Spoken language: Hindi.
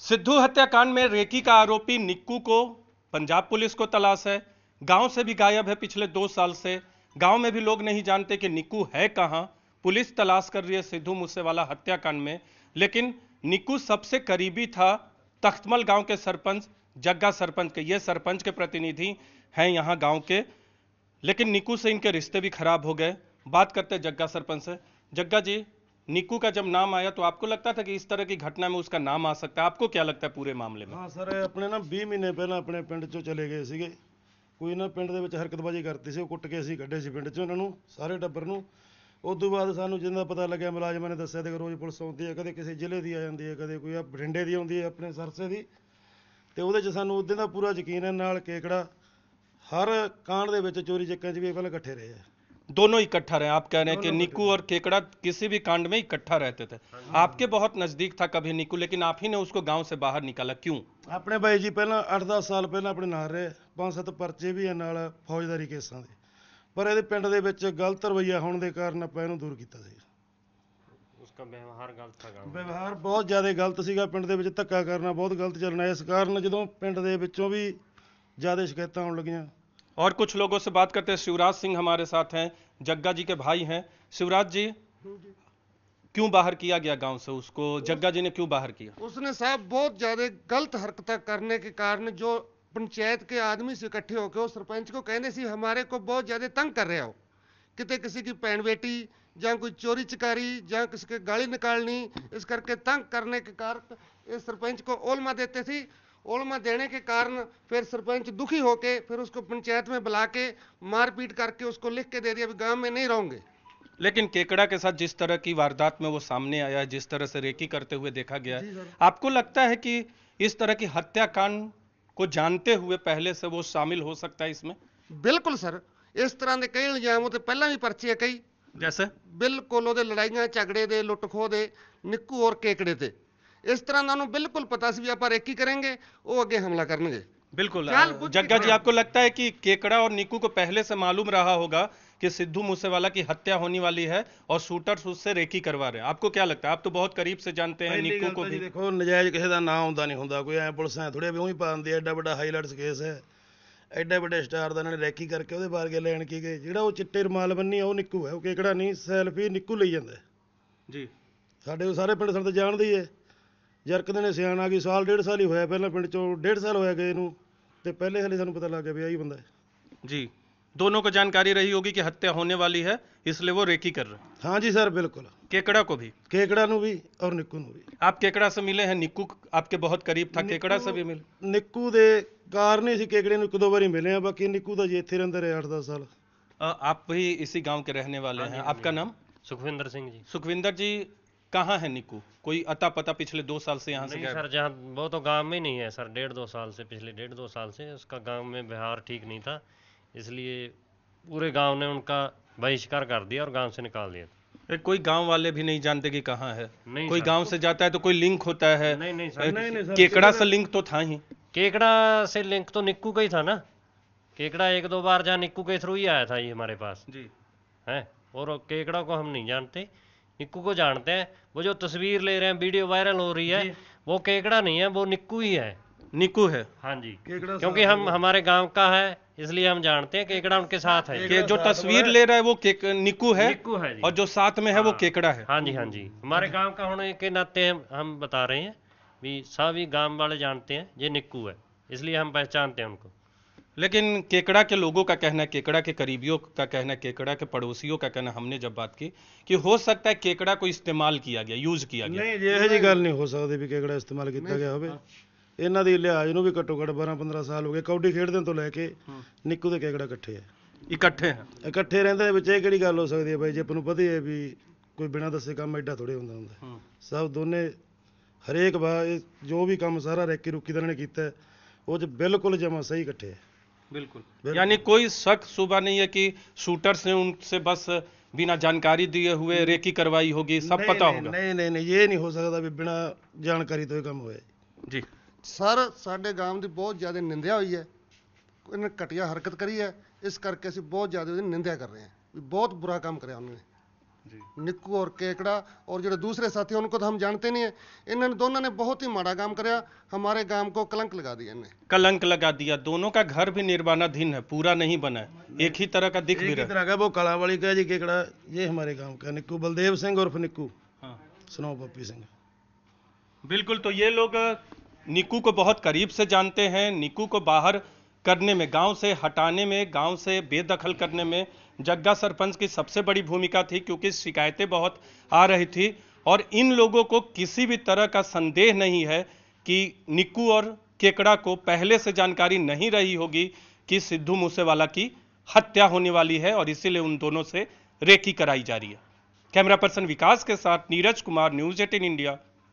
सिद्धू हत्याकांड में रेकी का आरोपी निक्कू को पंजाब पुलिस को तलाश है। गांव से भी गायब है पिछले 2 साल से। गांव में भी लोग नहीं जानते कि निक्कू है कहां। पुलिस तलाश कर रही है सिद्धू मूसेवाला हत्याकांड में, लेकिन निक्कू सबसे करीबी था तख्तमल गांव के सरपंच जग्गा सरपंच के। ये सरपंच के प्रतिनिधि हैं यहां गांव के, लेकिन निक्कू से इनके रिश्ते भी खराब हो गए। बात करते हैं जग्गा सरपंच से। जग्गा जी, निक्कू का जब नाम आया तो आपको लगता था कि इस तरह की घटना में उसका नाम आ सकता है? आपको क्या लगता है पूरे मामले में? हाँ सर, ਆਪਣੇ ਨਾ 20 ਮਹੀਨੇ ਪਹਿਲਾਂ ਆਪਣੇ ਪਿੰਡ ਚੋਂ ਚਲੇ ਗਏ ਸੀਗੇ। ਕੋਈ ਨਾ ਪਿੰਡ ਦੇ ਵਿੱਚ ਹਰਕਤਬਾਜ਼ੀ ਕਰਤੀ ਸੀ, ਉਹ ਕੁੱਟ ਕੇ ਅਸੀਂ ਕੱਢੇ ਸੀ ਪਿੰਡ ਚੋਂ ਇਹਨਾਂ ਨੂੰ, ਸਾਰੇ ਟੱਬਰ ਨੂੰ। ਉਸ ਤੋਂ ਬਾਅਦ ਸਾਨੂੰ ਜਿੰਦਾ ਪਤਾ ਲੱਗਿਆ, ਮੁਲਾਜ਼ਮਾਂ ਨੇ ਦੱਸਿਆ ਤੇ ਰੋਜ਼ ਪੁਲਿਸ ਆਉਂਦੀ ਹੈ, ਕਦੇ ਕਿਸੇ ਜ਼ਿਲ੍ਹੇ ਦੀ ਆ ਜਾਂਦੀ ਹੈ, ਕਦੇ ਕੋਈ ਬਠਿੰਡੇ ਦੀ ਆਉਂਦੀ ਹੈ, ਆਪਣੇ ਸਰਸੇ ਦੀ। ਤੇ ਉਹਦੇ 'ਚ ਸਾਨੂੰ ਉਦੋਂ ਦਾ ਪੂਰਾ ਯਕੀਨ ਹੈ, ਨਾਲ ਕੇਕੜਾ ਹਰ ਕਾਂਡ ਦੇ ਵਿੱਚ ਚੋਰੀ ਚੱਕਿਆਂ 'ਚ ਵੀ ਇਹ ਪਹਿਲਾਂ ਇਕੱਠੇ ਰਹੇ ਆ। दोनों इकट्ठा रहे? आप कह रहे हैं कि निक्कू और केकड़ा किसी भी कांड में इकट्ठा रहते थे। आपके बहुत नजदीक था कभी निक्कू, लेकिन आप ही ने उसको गांव से बाहर निकाला, क्यों? ਆਪਣੇ ਬਾਈ ਜੀ ਪਹਿਲਾਂ 8-10 ਸਾਲ ਪਹਿਲਾਂ ਆਪਣੇ ਨਾਲ ਰਹੇ, 5-7 ਪਰਚੇ ਵੀ ਆ ਨਾਲ ਫੌਜਦਾਰੀ ਕੇਸਾਂ ਦੇ। ਪਰ ਇਹਦੇ ਪਿੰਡ ਦੇ ਵਿੱਚ ਗਲਤ ਰਵੱਈਆ ਹੋਣ ਦੇ ਕਾਰਨ ਆਪਾਂ ਇਹਨੂੰ ਦੂਰ ਕੀਤਾ ਸੀ। उसका व्यवहार गलत था गाँव में। ਵਿਵਹਾਰ ਬਹੁਤ ਜ਼ਿਆਦਾ ਗਲਤ ਸੀਗਾ, ਪਿੰਡ ਦੇ ਵਿੱਚ ਧੱਕਾ ਕਰਨਾ ਬਹੁਤ ਗਲਤ ਚੱਲਣਾ। ਇਸ ਕਾਰਨ ਜਦੋਂ ਪਿੰਡ ਦੇ ਵਿੱਚੋਂ ਵੀ ਜ਼ਿਆਦਾ ਸ਼ਿਕਾਇਤਾਂ ਆਉਣ ਲੱਗੀਆਂ। और कुछ लोगों से बात करते हैं। शिवराज सिंह हमारे साथ हैं, जग्गा जी के भाई हैं। शिवराज जी, क्यों बाहर किया गया गांव से उसको? जग्गा जी ने क्यों बाहर किया? उसने साहब बहुत ज्यादा गलत हरकतें करने के कारण जो पंचायत के आदमी से इकट्ठे होकर वो सरपंच को कहने से हमारे को बहुत ज्यादा तंग कर रहे हो। कितने किसी की भैन बेटी या कोई चोरी चकारी या किसी के गाली निकालनी, इस करके तंग करने के कारण इस सरपंच को ओलमा देते थे। ओलमा देने के कारण फिर सरपंच दुखी होके फिर उसको पंचायत में बुला के मारपीट करके उसको लिख के दे दिया, गांव में नहीं रहोगे। लेकिन केकड़ा के साथ जिस तरह की वारदात में वो सामने आया है, जिस तरह से रेकी करते हुए देखा गया है, आपको लगता है कि इस तरह की हत्याकांड को जानते हुए पहले से वो शामिल हो सकता है इसमें? बिल्कुल सर, इस तरह के कई इल्जाम तो पहला भी पर्चे कई, जैसे बिल्कुल लड़ाइयां झगड़े दे लुट खो दे निक्कू और केकड़े ते। इस तरह उन्होंने बिल्कुल पता सी भी आप रेकी करेंगे वो अगे हमला करनगे। बिल्कुल। जग्गा जी, आपको लगता है कि केकड़ा और निक्कू को पहले से मालूम रहा होगा कि सिद्धू मूसेवाला की हत्या होने वाली है और शूटर्स उससे रेकी करवा रहे हैं? आपको क्या लगता है? आप तो बहुत करीब से जानते हैं निक्कू को भी। ਦੇਖੋ, ਨਜਾਇਜ਼ ਕਿਸੇ ਦਾ ਨਾਂ ਆਉਂਦਾ ਨਹੀਂ ਹੁੰਦਾ, ਕੋਈ ਐ ਪੁਲਿਸ ਐ ਥੋੜੇ ਵੀ ਉਹੀ ਪਾ ਦਿੰਦੀ ਐ। ਐਡਾ ਵੱਡਾ ਹਾਈਲਾਈਟਸ ਕੇਸ ਹੈ, ਐਡਾ ਵੱਡੇ ਸਟਾਰ ਦਾ ਇਹਨਾਂ ਨੇ ਰੈਕੀ ਕਰਕੇ ਉਹਦੇ ਬਾਰੇ ਲੈਣ ਕੀ ਗਏ। ਜਿਹੜਾ ਉਹ ਚਿੱਟੇ ਰੁਮਾਲ ਬੰਨੀ ਆ ਉਹ ਨਿੱਕੂ ਹੈ, ਉਹ ਕੇਕੜਾ ਨਹੀਂ। ਸੈਲਫੀ ਨਿੱਕੂ ਲਈ ਜਾਂਦਾ ਜੀ। ਸਾਡੇ ਸਾਰੇ ਪਿੰਡ ਸਾਡੇ ਤਾਂ ਜਾਣਦੇ ਹੀ ਹੈ। ਜਰਕਦੇ ਨੇ ਸਿਆਣ ਆ ਗਈ, ਸਾਲ 1.5 ਸਾਲ ਹੀ ਹੋਇਆ, ਪਹਿਲਾਂ ਪਿੰਡ ਚੋਂ 1.5 ਸਾਲ ਹੋਇਆ ਗਏ ਨੂੰ, ਤੇ ਪਹਿਲੇ ਹਾਲੇ ਸਾਨੂੰ ਪਤਾ ਲੱਗ ਗਿਆ ਵੀ ਆਹੀ ਬੰਦਾ है। जी, दोनों को जानकारी रही होगी कि हत्या होने वाली है, इसलिए वो रेकी कर रहे हैं। हाँ जी सर, बिल्कुल। केकड़ा को भी? केकड़ा ਨੂੰ ਵੀ और ਨਿੱਕੂ ਨੂੰ ਵੀ। आप केकड़ा से मिले हैं? निक्कू आपके बहुत करीब था, केकड़ा से भी मिले? ਨਿੱਕੂ ਦੇ ਕਾਰਨ ਹੀ ਅਸੀਂ केकड़े ਨੂੰ 1-2 ਵਾਰੀ ਮਿਲੇ ਆ, बाकी ਨਿੱਕੂ ਦਾ ਜੀ ਇੱਥੇ ਰਹਿੰਦਾ ਰਿਹਾ 8-10 साल। आप भी इसी गांव के रहने वाले हैं? आपका नाम? सुखविंदर सिंह जी। सुखविंदर जी, कहाँ है निक्कू? कोई अता पता पिछले 2 साल से यहाँ से नहीं सर, जहाँ वो तो गांव में ही नहीं है सर। 1.5-2 साल से, पिछले 1.5-2 साल से उसका गांव में व्यवहार ठीक नहीं था, इसलिए पूरे गांव ने उनका बहिष्कार कर दिया और गांव से निकाल दिया। कोई गांव वाले भी नहीं जानते कि कहाँ है? नहीं कोई सर। गांव से जाता है तो कोई लिंक होता है? नहीं नहीं सर, नहीं सर, केकड़ा से लिंक तो था ही। केकड़ा से लिंक तो निक्कू का ही था ना। केकड़ा 1-2 बार जहाँ निक्कू के थ्रू ही आया था ये हमारे पास जी है, और केकड़ा को हम नहीं जानते, निक्कू को जानते हैं। वो जो तस्वीर ले रहे हैं, वीडियो वायरल हो रही है, वो केकड़ा नहीं है, वो निक्कू ही है। निक्कू है? हाँ जी, केकड़ा क्योंकि हम हमारे गांव का है इसलिए हम जानते हैं केकड़ा उनके साथ है। कि जो तस्वीर ले रहा है वो निक्कू है, निक्कू है जी। और जो साथ में है वो केकड़ा है। हाँ जी, हाँ जी, हमारे गांव का होने के नाते हम बता रहे हैं भी, सभी गांव वाले जानते हैं ये निक्कू है, इसलिए हम पहचानते हैं उनको। लेकिन केकड़ा के लोगों का कहना है, केकड़ा के करीबियों का कहना है, केकड़ा के पड़ोसियों का कहना, हमने जब बात की कि हो सकता है केकड़ा को इस्तेमाल किया गया, यूज किया गया। ਨਹੀਂ ਜੀ, ਇਹੋ ਜਿਹੀ ਗੱਲ ਨਹੀਂ ਹੋ ਸਕਦੀ ਵੀ केकड़ा ਇਸਤੇਮਾਲ ਕੀਤਾ ਗਿਆ ਹੋਵੇ। ਇਹਨਾਂ ਦੀ ਲਿਹਾਜ਼ ਨੂੰ ਵੀ ਘੱਟੋ ਘੱਟ 12-15 ਸਾਲ ਹੋ ਗਏ। ਕਬੱਡੀ ਖੇਡਦੇ ਤੋਂ ਲੈ ਕੇ ਨਿੱਕੂ ਤੇ केकड़ा ਇਕੱਠੇ ਆ, इकट्ठे हैं। ਇਕੱਠੇ ਰਹਿੰਦੇ ਦੇ ਵਿੱਚ ਇਹ ਕਿਹੜੀ ਗੱਲ ਹੋ ਸਕਦੀ ਹੈ ਬਾਈ ਜੀ? ਆਪਾਂ ਨੂੰ ਪਤਾ ਹੀ ਹੈ ਵੀ ਕੋਈ ਬਿਨਾਂ ਦੱਸੇ ਕੰਮ ਐਡਾ ਥੋੜੇ ਹੁੰਦਾ। ਸਭ ਦੋਨੇ ਹਰੇਕ ਵਾਰ ਜੋ ਵੀ ਕੰਮ ਸਾਰਾ ਰੈਕੀ ਰੁਕੀ ਦਾ ਇਹਨਾਂ ਨੇ ਕੀਤਾ ਹੈ, ਉਹ 'ਚ ਬਿਲਕੁਲ ਜਮਾ ਸਹੀ ਇਕੱਠੇ ਹੈ। बिल्कुल। यानी कोई शक सुबह नहीं है कि शूटर्स ने उनसे बस बिना जानकारी दिए हुए रेकी करवाई होगी, सब पता होगा? नहीं नहीं नहीं, ये नहीं हो सकता भी बिना जानकारी तो ये काम होए जी। सर साडे गांव की बहुत ज़्यादा निंदा हुई है, इन्हें घटिया हरकत करी है, इस करके असं बहुत ज़्यादा निंदा कर रहे हैं भी बहुत बुरा काम कराया उन्होंने। निक्कू और केकड़ा और जो दूसरे साथी उनको तो हम जानते नहीं है। इन्होंने दोनों ने बहुत ही माड़ा काम कराया, हमारे गांव को कलंक लगा दिया इन्हें। कलंक लगा दिया। दोनों का घर भी निर्माणाधीन है, पूरा नहीं बना है, एक ही तरह का दिख भी एक ही रहा है। तरह का वो कालावाली का जी केकड़ा, ये हमारे गांव का निक्कू, बलदेव सिंह उर्फ निक्कू, हाँ। स्नो पप्पी सिंह। बिल्कुल, तो ये लोग निक्कू को बहुत करीब से जानते हैं। निक्कू को बाहर करने में, गांव से हटाने में, गांव से बेदखल करने में जग्गा सरपंच की सबसे बड़ी भूमिका थी, क्योंकि शिकायतें बहुत आ रही थी और इन लोगों को किसी भी तरह का संदेह नहीं है कि निक्कू और केकड़ा को पहले से जानकारी नहीं रही होगी कि सिद्धू मूसेवाला की हत्या होने वाली है और इसीलिए उन दोनों से रेकी कराई जा रही है। कैमरा पर्सन विकास के साथ नीरज कुमार, न्यूज़ 18 इंडिया,